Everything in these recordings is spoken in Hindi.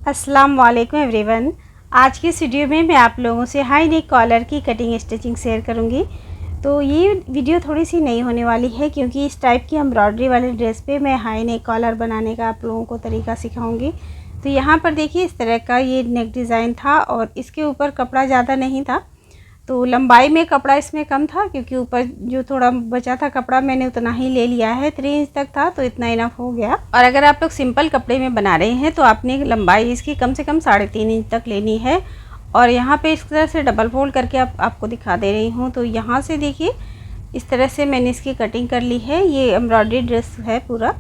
अस्सलाम वालेकुम एवरीवन। आज की इस वीडियो में मैं आप लोगों से हाई नेक कॉलर की कटिंग स्टिचिंग शेयर करूंगी। तो ये वीडियो थोड़ी सी नई होने वाली है क्योंकि इस टाइप की एम्ब्रॉयडरी वाले ड्रेस पे मैं हाई नेक कॉलर बनाने का आप लोगों को तरीका सिखाऊंगी। तो यहाँ पर देखिए इस तरह का ये नेक डिज़ाइन था और इसके ऊपर कपड़ा ज़्यादा नहीं था, तो लंबाई में कपड़ा इसमें कम था क्योंकि ऊपर जो थोड़ा बचा था कपड़ा मैंने उतना ही ले लिया है, 3 इंच तक था तो इतना इनफ हो गया। और अगर आप लोग सिंपल कपड़े में बना रहे हैं तो आपने लंबाई इसकी कम से कम 3.5 इंच तक लेनी है। और यहाँ पे इस तरह से डबल फोल्ड करके आपको दिखा दे रही हूँ। तो यहाँ से देखिए इस तरह से मैंने इसकी कटिंग कर ली है। ये एम्ब्रॉयडरी ड्रेस है पूरा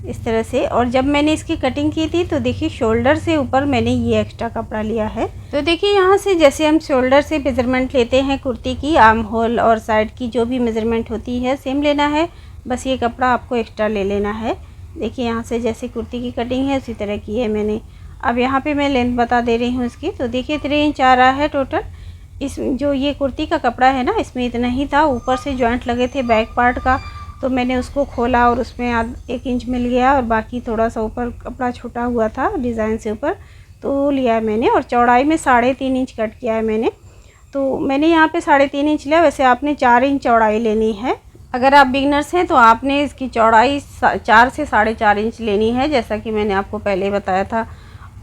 इस तरह से। और जब मैंने इसकी कटिंग की थी तो देखिए शोल्डर से ऊपर मैंने ये एक्स्ट्रा कपड़ा लिया है। तो देखिए यहाँ से जैसे हम शोल्डर से मेज़रमेंट लेते हैं कुर्ती की, आर्म होल और साइड की जो भी मेज़रमेंट होती है सेम लेना है, बस ये कपड़ा आपको एक्स्ट्रा ले लेना है। देखिए यहाँ से जैसे कुर्ती की कटिंग है उसी तरह की है मैंने। अब यहाँ पे मैं लेंथ बता दे रही हूँ इसकी। तो देखिए 3 इंच आ रहा है टोटल। इस जो ये कुर्ती का कपड़ा है ना इसमें इतना ही था, ऊपर से जॉइंट लगे थे बैक पार्ट का, तो मैंने उसको खोला और उसमें 1 इंच मिल गया और बाकी थोड़ा सा ऊपर कपड़ा छूटा हुआ था डिज़ाइन से ऊपर, तो लिया है मैंने। और चौड़ाई में 3.5 इंच कट किया है मैंने। तो मैंने यहाँ पे 3.5 इंच लिया, वैसे आपने 4 इंच चौड़ाई लेनी है। अगर आप बिगनर्स हैं तो आपने इसकी चौड़ाई 4 से 4.5 इंच लेनी है, जैसा कि मैंने आपको पहले बताया था।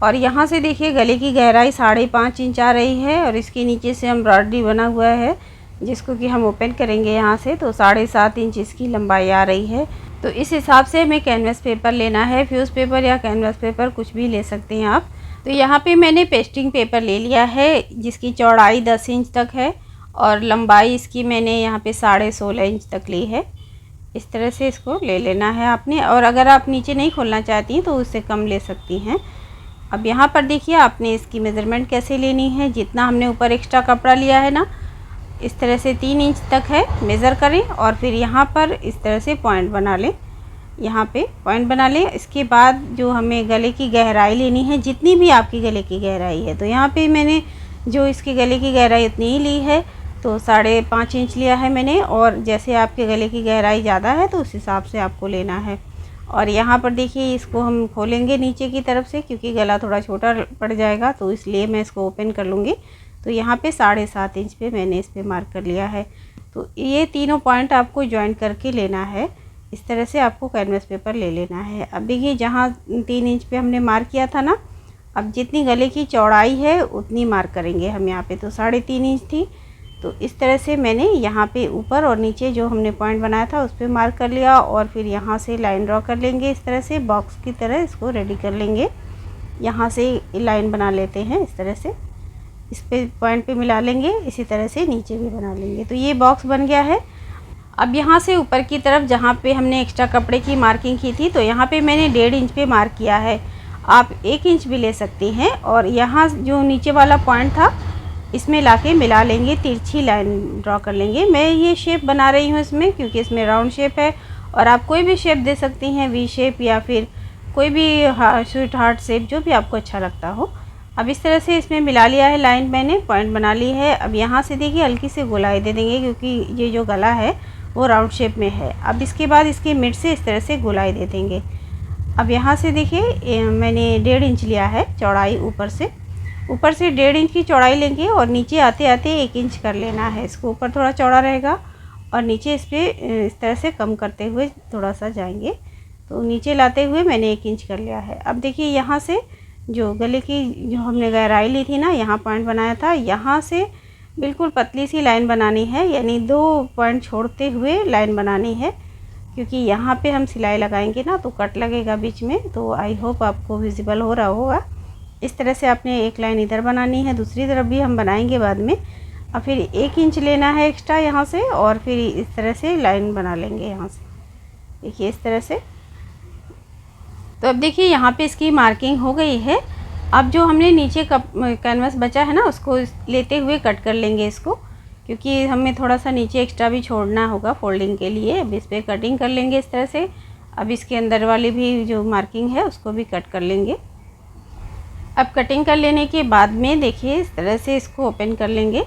और यहाँ से देखिए गले की गहराई 5.5 इंच आ रही है और इसके नीचे से एम्ब्रॉयडरी बना हुआ है जिसको कि हम ओपन करेंगे यहाँ से, तो 7.5 इंच इसकी लंबाई आ रही है। तो इस हिसाब से हमें कैनवस पेपर लेना है, फ्यूज़ पेपर या कैनवस पेपर कुछ भी ले सकते हैं आप। तो यहाँ पे मैंने पेस्टिंग पेपर ले लिया है जिसकी चौड़ाई 10 इंच तक है और लंबाई इसकी मैंने यहाँ पे 16.5 इंच तक ली है। इस तरह से इसको ले लेना है आपने। और अगर आप नीचे नहीं खोलना चाहती हैं तो उससे कम ले सकती हैं। अब यहाँ पर देखिए आपने इसकी मेज़रमेंट कैसे लेनी है। जितना हमने ऊपर एक्स्ट्रा कपड़ा लिया है ना, इस तरह से 3 इंच तक है मेज़र करें और फिर यहाँ पर इस तरह से पॉइंट बना लें, यहाँ पे पॉइंट बना लें। इसके बाद जो हमें गले की गहराई लेनी है, जितनी भी आपकी गले की गहराई है, तो यहाँ पे मैंने जो इसकी गले की गहराई उतनी ही ली है, तो 5.5 इंच लिया है मैंने। और जैसे आपके गले की गहराई ज़्यादा है तो उस हिसाब से आपको लेना है। और यहाँ पर देखिए इसको हम खोलेंगे नीचे की तरफ से क्योंकि गला थोड़ा छोटा पड़ जाएगा, तो इसलिए मैं इसको ओपन कर लूँगी। तो यहाँ पे 7.5 इंच पे मैंने इस पे मार्क कर लिया है। तो ये तीनों पॉइंट आपको ज्वाइन करके लेना है। इस तरह से आपको कैनवस पेपर ले लेना है। अब देखिए जहाँ 3 इंच पे हमने मार्क किया था ना, अब जितनी गले की चौड़ाई है उतनी मार्क करेंगे हम यहाँ पे। तो 3.5 इंच थी, तो इस तरह से मैंने यहाँ पे ऊपर और नीचे जो हमने पॉइंट बनाया था उस पर मार्क कर लिया। और फिर यहाँ से लाइन ड्रॉ कर लेंगे, इस तरह से बॉक्स की तरह इसको रेडी कर लेंगे। यहाँ से लाइन बना लेते हैं इस तरह से, इस पे पॉइंट पे मिला लेंगे, इसी तरह से नीचे भी बना लेंगे। तो ये बॉक्स बन गया है। अब यहाँ से ऊपर की तरफ जहाँ पे हमने एक्स्ट्रा कपड़े की मार्किंग की थी, तो यहाँ पे मैंने 1.5 इंच पे मार्क किया है। आप 1 इंच भी ले सकती हैं। और यहाँ जो नीचे वाला पॉइंट था इसमें लाके मिला लेंगे, तिरछी लाइन ड्रॉ कर लेंगे। मैं ये शेप बना रही हूँ इसमें क्योंकि इसमें राउंड शेप है और आप कोई भी शेप दे सकती हैं, वी शेप या फिर कोई भी स्वीट हार्ट शेप, जो भी आपको अच्छा लगता हो। अब इस तरह से इसमें मिला लिया है लाइन, मैंने पॉइंट बना ली है। अब यहाँ से देखिए हल्की से गोलाई दे देंगे क्योंकि ये जो गला है वो राउंड शेप में है। अब इसके बाद इसके मिड से इस तरह से गोलाई दे देंगे। अब यहाँ से देखिए मैंने 1.5 इंच लिया है चौड़ाई, ऊपर से 1.5 इंच की चौड़ाई लेंगे और नीचे आते आते 1 इंच कर लेना है इसको। ऊपर थोड़ा चौड़ा रहेगा और नीचे इस पर इस तरह से कम करते हुए थोड़ा सा जाएंगे। तो नीचे लाते हुए मैंने 1 इंच कर लिया है। अब देखिए यहाँ से जो गले की जो हमने गहराई ली थी ना, यहाँ पॉइंट बनाया था, यहाँ से बिल्कुल पतली सी लाइन बनानी है, यानी 2 पॉइंट छोड़ते हुए लाइन बनानी है क्योंकि यहाँ पे हम सिलाई लगाएंगे ना तो कट लगेगा बीच में। तो आई होप आपको विजिबल हो रहा होगा। इस तरह से आपने एक लाइन इधर बनानी है, दूसरी तरफ भी हम बनाएंगे बाद में। और फिर 1 इंच लेना है एक्स्ट्रा यहाँ से और फिर इस तरह से लाइन बना लेंगे यहाँ से, देखिए इस तरह से। तो अब देखिए यहाँ पे इसकी मार्किंग हो गई है। अब जो हमने नीचे कैनवस बचा है ना उसको लेते हुए कट कर लेंगे इसको, क्योंकि हमें थोड़ा सा नीचे एक्स्ट्रा भी छोड़ना होगा फोल्डिंग के लिए। अब इस पर कटिंग कर लेंगे इस तरह से। अब इसके अंदर वाली भी जो मार्किंग है उसको भी कट कर लेंगे। अब कटिंग कर लेने के बाद में देखिए इस तरह से इसको ओपन कर लेंगे,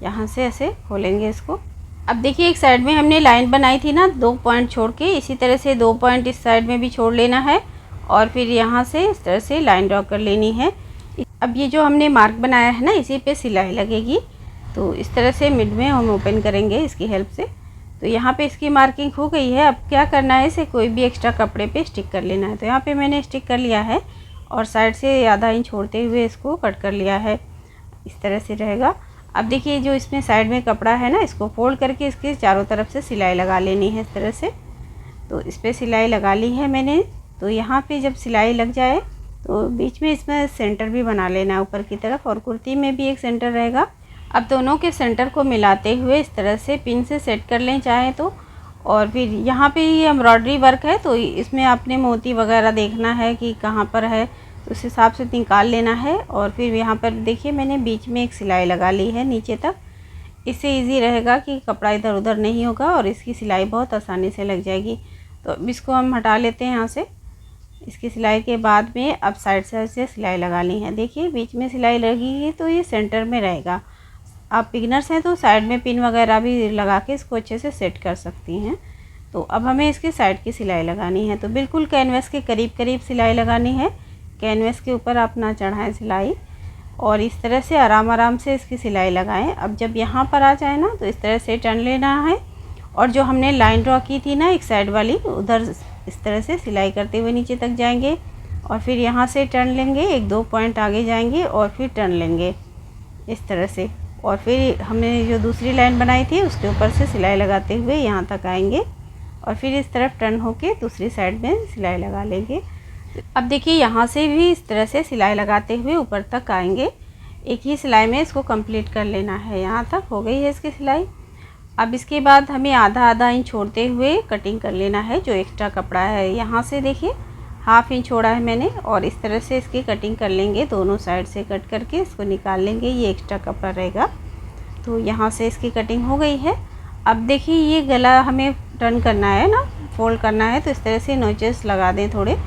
यहाँ से ऐसे खोलेंगे इसको। अब देखिए एक साइड में हमने लाइन बनाई थी ना 2 पॉइंट छोड़ के, इसी तरह से 2 पॉइंट इस साइड में भी छोड़ लेना है और फिर यहाँ से इस तरह से लाइन ड्रॉ कर लेनी है। अब ये जो हमने मार्क बनाया है ना, इसी पे सिलाई लगेगी। तो इस तरह से मिड में हम ओपन करेंगे इसकी हेल्प से। तो यहाँ पे इसकी मार्किंग हो गई है। अब क्या करना है, इसे कोई भी एक्स्ट्रा कपड़े पे स्टिक कर लेना है। तो यहाँ पे मैंने स्टिक कर लिया है और साइड से आधा इंच छोड़ते हुए इसको कट कर लिया है। इस तरह से रहेगा। अब देखिए जो इसमें साइड में कपड़ा है ना, इसको फोल्ड करके इसके चारों तरफ से सिलाई लगा लेनी है इस तरह से। तो इस पर सिलाई लगा ली है मैंने। तो यहाँ पे जब सिलाई लग जाए तो बीच में इसमें सेंटर भी बना लेना है ऊपर की तरफ, और कुर्ती में भी एक सेंटर रहेगा। अब दोनों के सेंटर को मिलाते हुए इस तरह से पिन से सेट कर लें चाहें तो। और फिर यहाँ पे ये एम्ब्रॉयडरी वर्क है, तो इसमें आपने मोती वगैरह देखना है कि कहाँ पर है, तो उस हिसाब से निकाल लेना है। और फिर यहाँ पर देखिए मैंने बीच में एक सिलाई लगा ली है नीचे तक। इससे इजी रहेगा कि कपड़ा इधर उधर नहीं होगा और इसकी सिलाई बहुत आसानी से लग जाएगी। तो अब इसको हम हटा लेते हैं यहाँ से। इसकी सिलाई के बाद में अब साइड से सिलाई लगानी है। देखिए बीच में सिलाई लगी है तो ये सेंटर में रहेगा। आप बिगिनर्स हैं तो साइड में पिन वगैरह भी लगा के इसको अच्छे से सेट कर सकती हैं। तो अब हमें इसकी साइड की सिलाई लगानी है। तो बिल्कुल कैनवस के करीब करीब सिलाई लगानी है। कैनवस के ऊपर आप ना चढ़ाएं सिलाई, और इस तरह से आराम से इसकी सिलाई लगाएं। अब जब यहाँ पर आ जाए ना, तो इस तरह से टर्न लेना है, और जो हमने लाइन ड्रॉ की थी ना एक साइड वाली, उधर इस तरह से सिलाई करते हुए नीचे तक जाएंगे, और फिर यहाँ से टर्न लेंगे, 1-2 पॉइंट आगे जाएंगे और फिर टर्न लेंगे इस तरह से। और फिर हमने जो दूसरी लाइन बनाई थी उसके ऊपर से सिलाई लगाते हुए यहाँ तक आएंगे, और फिर इस तरफ टर्न होके दूसरी साइड में सिलाई लगा लेंगे। अब देखिए यहाँ से भी इस तरह से सिलाई लगाते हुए ऊपर तक आएंगे। एक ही सिलाई में इसको कंप्लीट कर लेना है। यहाँ तक हो गई है इसकी सिलाई। अब इसके बाद हमें आधा इंच छोड़ते हुए कटिंग कर लेना है। जो एक्स्ट्रा कपड़ा है यहाँ से देखिए 1/2 इंच छोड़ा है मैंने, और इस तरह से इसकी कटिंग कर लेंगे। दोनों साइड से कट करके इसको निकाल लेंगे, ये एक्स्ट्रा कपड़ा रहेगा। तो यहाँ से इसकी कटिंग हो गई है। अब देखिए ये गला हमें टर्न करना है ना, फोल्ड करना है, तो इस तरह से नोचेस लगा दें थोड़े,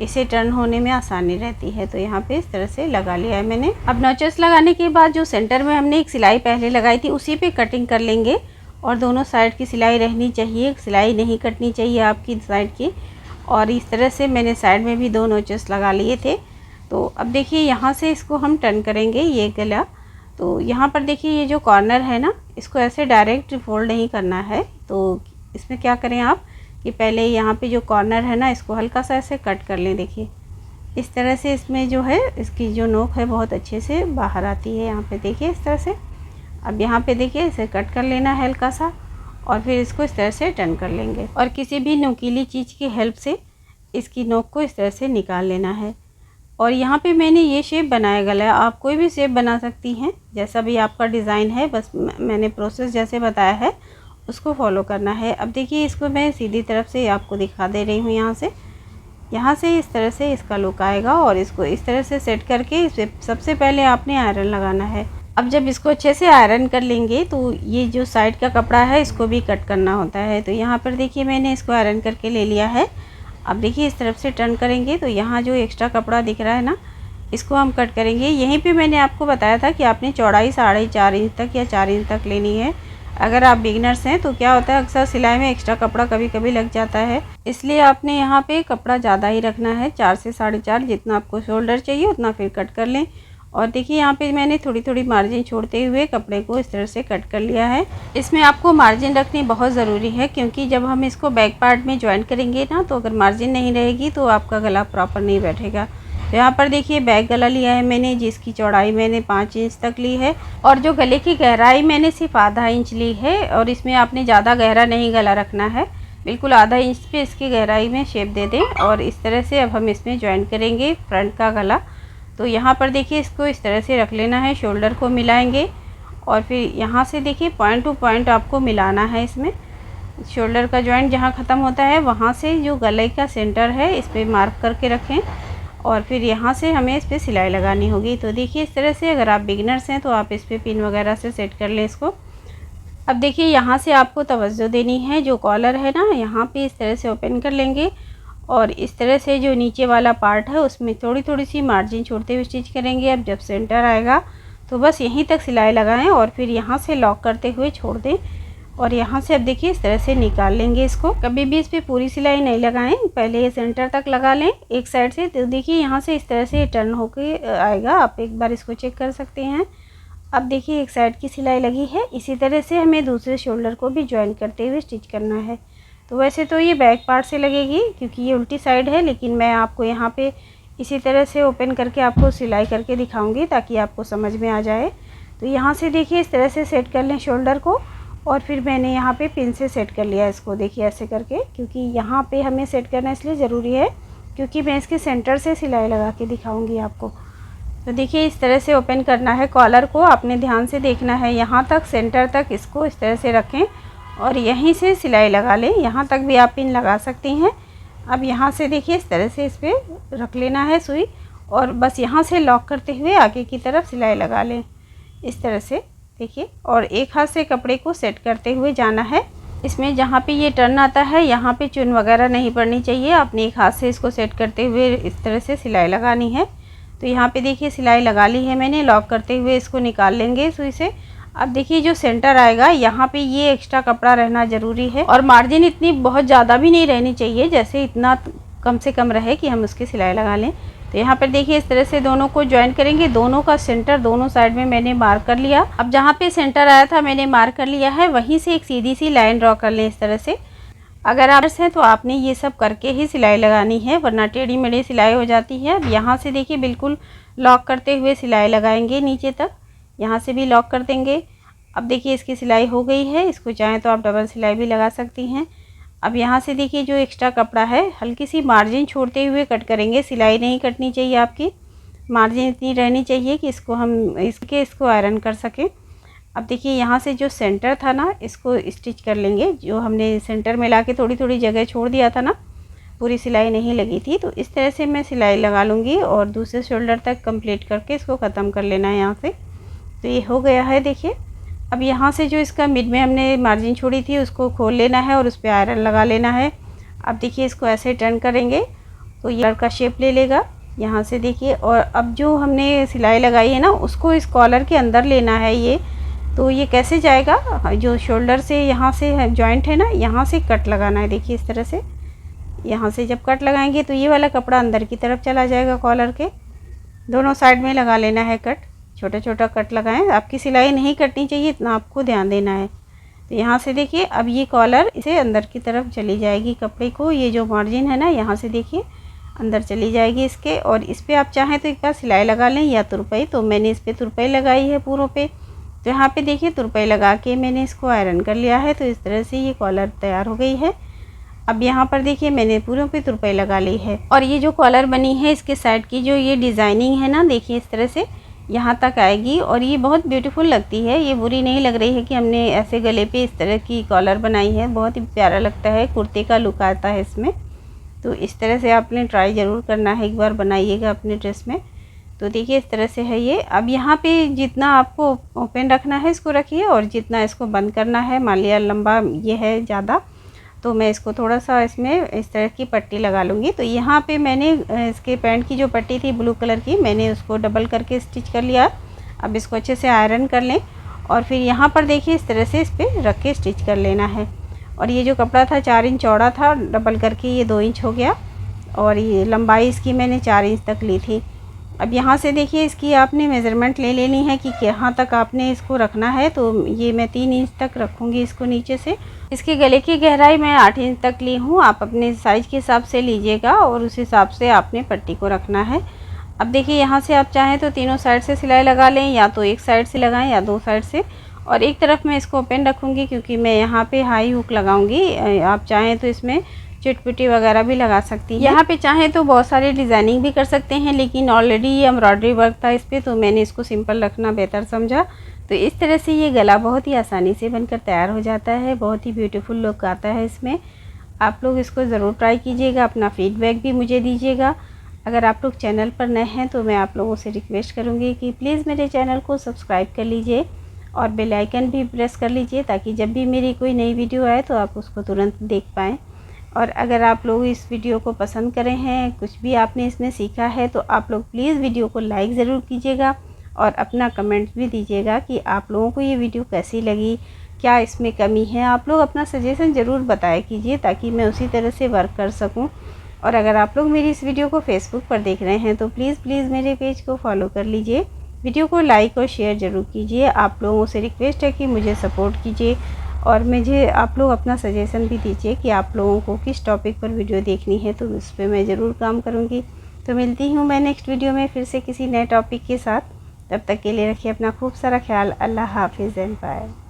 इसे टर्न होने में आसानी रहती है। तो यहाँ पे इस तरह से लगा लिया है मैंने। अब नोचेस लगाने के बाद जो सेंटर में हमने एक सिलाई पहले लगाई थी उसी पे कटिंग कर लेंगे, और दोनों साइड की सिलाई रहनी चाहिए, सिलाई नहीं कटनी चाहिए आपकी साइड की। और इस तरह से मैंने साइड में भी 2 नोचेस लगा लिए थे। तो अब देखिए यहाँ से इसको हम टर्न करेंगे ये गला। तो यहाँ पर देखिए ये जो कॉर्नर है ना, इसको ऐसे डायरेक्ट फोल्ड नहीं करना है। तो इसमें क्या करें आप कि पहले यहाँ पे जो कॉर्नर है ना, इसको हल्का सा ऐसे कट कर लें। देखिए इस तरह से इसमें जो है इसकी जो नोक है बहुत अच्छे से बाहर आती है। यहाँ पे देखिए इस तरह से। अब यहाँ पे देखिए इसे कट कर लेना है हल्का सा, और फिर इसको इस तरह से टर्न कर लेंगे, और किसी भी नुकीली चीज़ की हेल्प से इसकी नोक को इस तरह से निकाल लेना है। और यहाँ पे मैंने ये शेप बनाया गला, आप कोई भी शेप बना सकती हैं, जैसा भी आपका डिज़ाइन है। बस मैंने प्रोसेस जैसे बताया है उसको फॉलो करना है। अब देखिए इसको मैं सीधी तरफ से आपको दिखा दे रही हूँ। यहाँ से इस तरह से इसका लुक आएगा, और इसको इस तरह से सेट करके इसे सबसे पहले आपने आयरन लगाना है। अब जब इसको अच्छे से आयरन कर लेंगे तो ये जो साइड का कपड़ा है इसको भी कट करना होता है। तो यहाँ पर देखिए मैंने इसको आयरन करके ले लिया है। अब देखिए इस तरफ से टर्न करेंगे तो यहाँ जो एक्स्ट्रा कपड़ा दिख रहा है ना, इसको हम कट करेंगे। यहीं पे मैंने आपको बताया था कि आपने चौड़ाई 4.5 इंच तक या 4 इंच तक लेनी है। अगर आप बिगनर्स हैं तो क्या होता है, अक्सर सिलाई में एक्स्ट्रा कपड़ा कभी कभी लग जाता है, इसलिए आपने यहाँ पे कपड़ा ज़्यादा ही रखना है, 4 से 4.5। जितना आपको शोल्डर चाहिए उतना फिर कट कर लें। और देखिए यहाँ पे मैंने थोड़ी थोड़ी मार्जिन छोड़ते हुए कपड़े को इस तरह से कट कर लिया है। इसमें आपको मार्जिन रखनी बहुत ज़रूरी है, क्योंकि जब हम इसको बैक पार्ट में ज्वाइन करेंगे ना, तो अगर मार्जिन नहीं रहेगी तो आपका गला प्रॉपर नहीं बैठेगा। तो यहाँ पर देखिए बैक गला लिया है मैंने, जिसकी चौड़ाई मैंने 5 इंच तक ली है, और जो गले की गहराई मैंने सिर्फ आधा इंच ली है। और इसमें आपने ज़्यादा गहरा नहीं गला रखना है, बिल्कुल आधा इंच पे इसकी गहराई में शेप दे दें। और इस तरह से अब हम इसमें ज्वाइन करेंगे फ्रंट का गला। तो यहाँ पर देखिए इसको इस तरह से रख लेना है, शोल्डर को मिलाएंगे, और फिर यहाँ से देखिए पॉइंट टू पॉइंट आपको मिलाना है। इसमें शोल्डर का जॉइंट जहाँ ख़त्म होता है वहाँ से जो गले का सेंटर है इस पर मार्क करके रखें, और फिर यहाँ से हमें इस पर सिलाई लगानी होगी। तो देखिए इस तरह से, अगर आप बिगिनर्स हैं तो आप इस पर पिन वगैरह से सेट कर लें इसको। अब देखिए यहाँ से आपको तवज्जो देनी है, जो कॉलर है ना यहाँ पे इस तरह से ओपन कर लेंगे, और इस तरह से जो नीचे वाला पार्ट है उसमें थोड़ी थोड़ी सी मार्जिन छोड़ते हुए स्टिच करेंगे। अब जब सेंटर आएगा तो बस यहीं तक सिलाई लगाएं, और फिर यहाँ से लॉक करते हुए छोड़ दें। और यहाँ से अब देखिए इस तरह से निकाल लेंगे इसको। कभी भी इस पर पूरी सिलाई नहीं लगाएं, पहले ये सेंटर तक लगा लें एक साइड से। तो देखिए यहाँ से इस तरह से टर्न होके आएगा, आप एक बार इसको चेक कर सकते हैं। अब देखिए एक साइड की सिलाई लगी है, इसी तरह से हमें दूसरे शोल्डर को भी ज्वाइन करते हुए स्टिच करना है। तो वैसे तो ये बैक पार्ट से लगेगी क्योंकि ये उल्टी साइड है, लेकिन मैं आपको यहाँ पे इसी तरह से ओपन करके आपको सिलाई करके दिखाऊंगी ताकि आपको समझ में आ जाए। तो यहाँ से देखिए इस तरह से सेट कर लें शोल्डर को, और फिर मैंने यहाँ पे पिन से सेट कर लिया इसको, देखिए ऐसे करके, क्योंकि यहाँ पे हमें सेट करना इसलिए ज़रूरी है क्योंकि मैं इसके सेंटर से सिलाई लगा के दिखाऊंगी आपको। तो देखिए इस तरह से ओपन करना है कॉलर को, आपने ध्यान से देखना है यहाँ तक, सेंटर तक इसको इस तरह से रखें और यहीं से सिलाई लगा लें। यहाँ तक भी आप पिन लगा सकती हैं। अब यहाँ से देखिए इस तरह से इस पर रख लेना है सुई, और बस यहाँ से लॉक करते हुए आगे की तरफ सिलाई लगा लें इस तरह से, देखिए। और एक हाथ से कपड़े को सेट करते हुए जाना है। इसमें जहाँ पे ये टर्न आता है यहाँ पे चुन वगैरह नहीं पड़नी चाहिए, आपने एक हाथ से इसको सेट करते हुए इस तरह से सिलाई लगानी है। तो यहाँ पे देखिए सिलाई लगा ली है मैंने, लॉक करते हुए इसको निकाल लेंगे सुई से। अब देखिए जो सेंटर आएगा यहाँ पे ये एक्स्ट्रा कपड़ा रहना ज़रूरी है, और मार्जिन इतनी बहुत ज़्यादा भी नहीं रहनी चाहिए, जैसे इतना कम से कम रहे कि हम उसकी सिलाई लगा लें। तो यहाँ पर देखिए इस तरह से दोनों को ज्वाइन करेंगे। दोनों का सेंटर दोनों साइड में मैंने मार्क कर लिया। अब जहाँ पे सेंटर आया था मैंने मार्क कर लिया है, वहीं से एक सीधी सी लाइन ड्रॉ कर लें इस तरह से। अगर आप हैं तो आपने ये सब करके ही सिलाई लगानी है, वरना टेढ़ी मेढ़ी सिलाई हो जाती है। अब यहाँ से देखिए बिल्कुल लॉक करते हुए सिलाई लगाएंगे नीचे तक, यहाँ से भी लॉक कर देंगे। अब देखिए इसकी सिलाई हो गई है, इसको चाहें तो आप डबल सिलाई भी लगा सकती हैं। अब यहाँ से देखिए जो एक्स्ट्रा कपड़ा है हल्की सी मार्जिन छोड़ते हुए कट करेंगे, सिलाई नहीं कटनी चाहिए आपकी, मार्जिन इतनी रहनी चाहिए कि इसको हम इसको आयरन कर सकें। अब देखिए यहाँ से जो सेंटर था ना इसको स्टिच कर लेंगे, जो हमने सेंटर में लाके थोड़ी थोड़ी जगह छोड़ दिया था ना, पूरी सिलाई नहीं लगी थी। तो इस तरह से मैं सिलाई लगा लूँगी और दूसरे शोल्डर तक कंप्लीट करके इसको ख़त्म कर लेना है यहाँ से। तो ये हो गया है देखिए। अब यहाँ से जो इसका मिड में हमने मार्जिन छोड़ी थी उसको खोल लेना है और उस पर आयरन लगा लेना है। अब देखिए इसको ऐसे टर्न करेंगे तो ये का शेप ले लेगा यहाँ से देखिए। और अब जो हमने सिलाई लगाई है ना उसको इस कॉलर के अंदर लेना है ये। तो ये कैसे जाएगा, जो शोल्डर से यहाँ से जॉइंट है ना, यहाँ से कट लगाना है। देखिए इस तरह से यहाँ से जब कट लगाएंगे तो ये वाला कपड़ा अंदर की तरफ चला जाएगा कॉलर के। दोनों साइड में लगा लेना है कट, छोटा छोटा कट लगाएं। आपकी सिलाई नहीं कटनी चाहिए, इतना आपको ध्यान देना है। तो यहाँ से देखिए अब ये कॉलर इसे अंदर की तरफ चली जाएगी कपड़े को, ये जो मार्जिन है ना यहाँ से देखिए अंदर चली जाएगी इसके। और इस पर आप चाहें तो एक बार सिलाई लगा लें या तुरपाई, तो मैंने इस पर तुरपाई लगाई है पूरों पे। तो यहाँ पे देखिए तुरपाई लगा के मैंने इसको आयरन कर लिया है। तो इस तरह से ये कॉलर तैयार हो गई है। अब यहाँ पर देखिए मैंने पूरों पे तुरपाई लगा ली है, और ये जो कॉलर बनी है इसके साइड की जो ये डिज़ाइनिंग है ना, देखिए इस तरह से यहाँ तक आएगी और ये बहुत ब्यूटीफुल लगती है। ये बुरी नहीं लग रही है कि हमने ऐसे गले पे इस तरह की कॉलर बनाई है, बहुत ही प्यारा लगता है, कुर्ते का लुक आता है इसमें। तो इस तरह से आपने ट्राई ज़रूर करना है, एक बार बनाइएगा अपने ड्रेस में। तो देखिए इस तरह से है ये। अब यहाँ पे जितना आपको ओपन रखना है इसको रखिए, और जितना इसको बंद करना है, मान लिया लंबा ये है ज़्यादा, तो मैं इसको थोड़ा सा इसमें इस तरह की पट्टी लगा लूँगी। तो यहाँ पे मैंने इसके पैंट की जो पट्टी थी ब्लू कलर की, मैंने उसको डबल करके स्टिच कर लिया। अब इसको अच्छे से आयरन कर लें, और फिर यहाँ पर देखिए इस तरह से इस पर रख के स्टिच कर लेना है। और ये जो कपड़ा था 4 इंच चौड़ा था, डबल करके ये 2 इंच हो गया, और ये लंबाई इसकी मैंने 4 इंच तक ली थी। अब यहाँ से देखिए इसकी आपने मेज़रमेंट ले लेनी है कि कहाँ तक आपने इसको रखना है। तो ये मैं 3 इंच तक रखूँगी इसको नीचे से। इसके गले की गहराई मैं 8 इंच तक ली हूँ, आप अपने साइज़ के हिसाब से लीजिएगा और उस हिसाब से आपने पट्टी को रखना है। अब देखिए यहाँ से आप चाहें तो तीनों साइड से सिलाई लगा लें, या तो एक साइड से लगाएं या 2 साइड से। और एक तरफ मैं इसको ओपन रखूँगी क्योंकि मैं यहाँ पे हाई हुक लगाऊँगी। आप चाहें तो इसमें चिटपुटी वगैरह भी लगा सकती हैं। यहाँ पे चाहें तो बहुत सारे डिज़ाइनिंग भी कर सकते हैं, लेकिन ऑलरेडी ये एम्ब्रॉयडरी वर्क था इस पर, तो मैंने इसको सिंपल रखना बेहतर समझा। तो इस तरह से ये गला बहुत ही आसानी से बनकर तैयार हो जाता है, बहुत ही ब्यूटीफुल लुक आता है इसमें। आप लोग इसको ज़रूर ट्राई कीजिएगा, अपना फीडबैक भी मुझे दीजिएगा। अगर आप लोग चैनल पर नए हैं तो मैं आप लोगों से रिक्वेस्ट करूँगी कि प्लीज़ मेरे चैनल को सब्सक्राइब कर लीजिए और बेल आइकन भी प्रेस कर लीजिए, ताकि जब भी मेरी कोई नई वीडियो आए तो आप उसको तुरंत देख पाएँ। और अगर आप लोग इस वीडियो को पसंद करें हैं, कुछ भी आपने इसमें सीखा है, तो आप लोग प्लीज़ वीडियो को लाइक ज़रूर कीजिएगा और अपना कमेंट भी दीजिएगा कि आप लोगों को ये वीडियो कैसी लगी, क्या इसमें कमी है। आप लोग अपना सजेशन ज़रूर बताया कीजिए ताकि मैं उसी तरह से वर्क कर सकूं। और अगर आप लोग मेरी इस वीडियो को फेसबुक पर देख रहे हैं तो प्लीज़ मेरे पेज को फॉलो कर लीजिए। वीडियो को लाइक और शेयर ज़रूर कीजिए। आप लोगों से रिक्वेस्ट है कि मुझे सपोर्ट कीजिए और मुझे आप लोग अपना सजेशन भी दीजिए कि आप लोगों को किस टॉपिक पर वीडियो देखनी है, तो उस पर मैं ज़रूर काम करूँगी। तो मिलती हूँ मैं नेक्स्ट वीडियो में फिर से किसी नए टॉपिक के साथ। तब तक के लिए रखिए अपना खूब सारा ख्याल। अल्लाह हाफिज़ एंड बाय।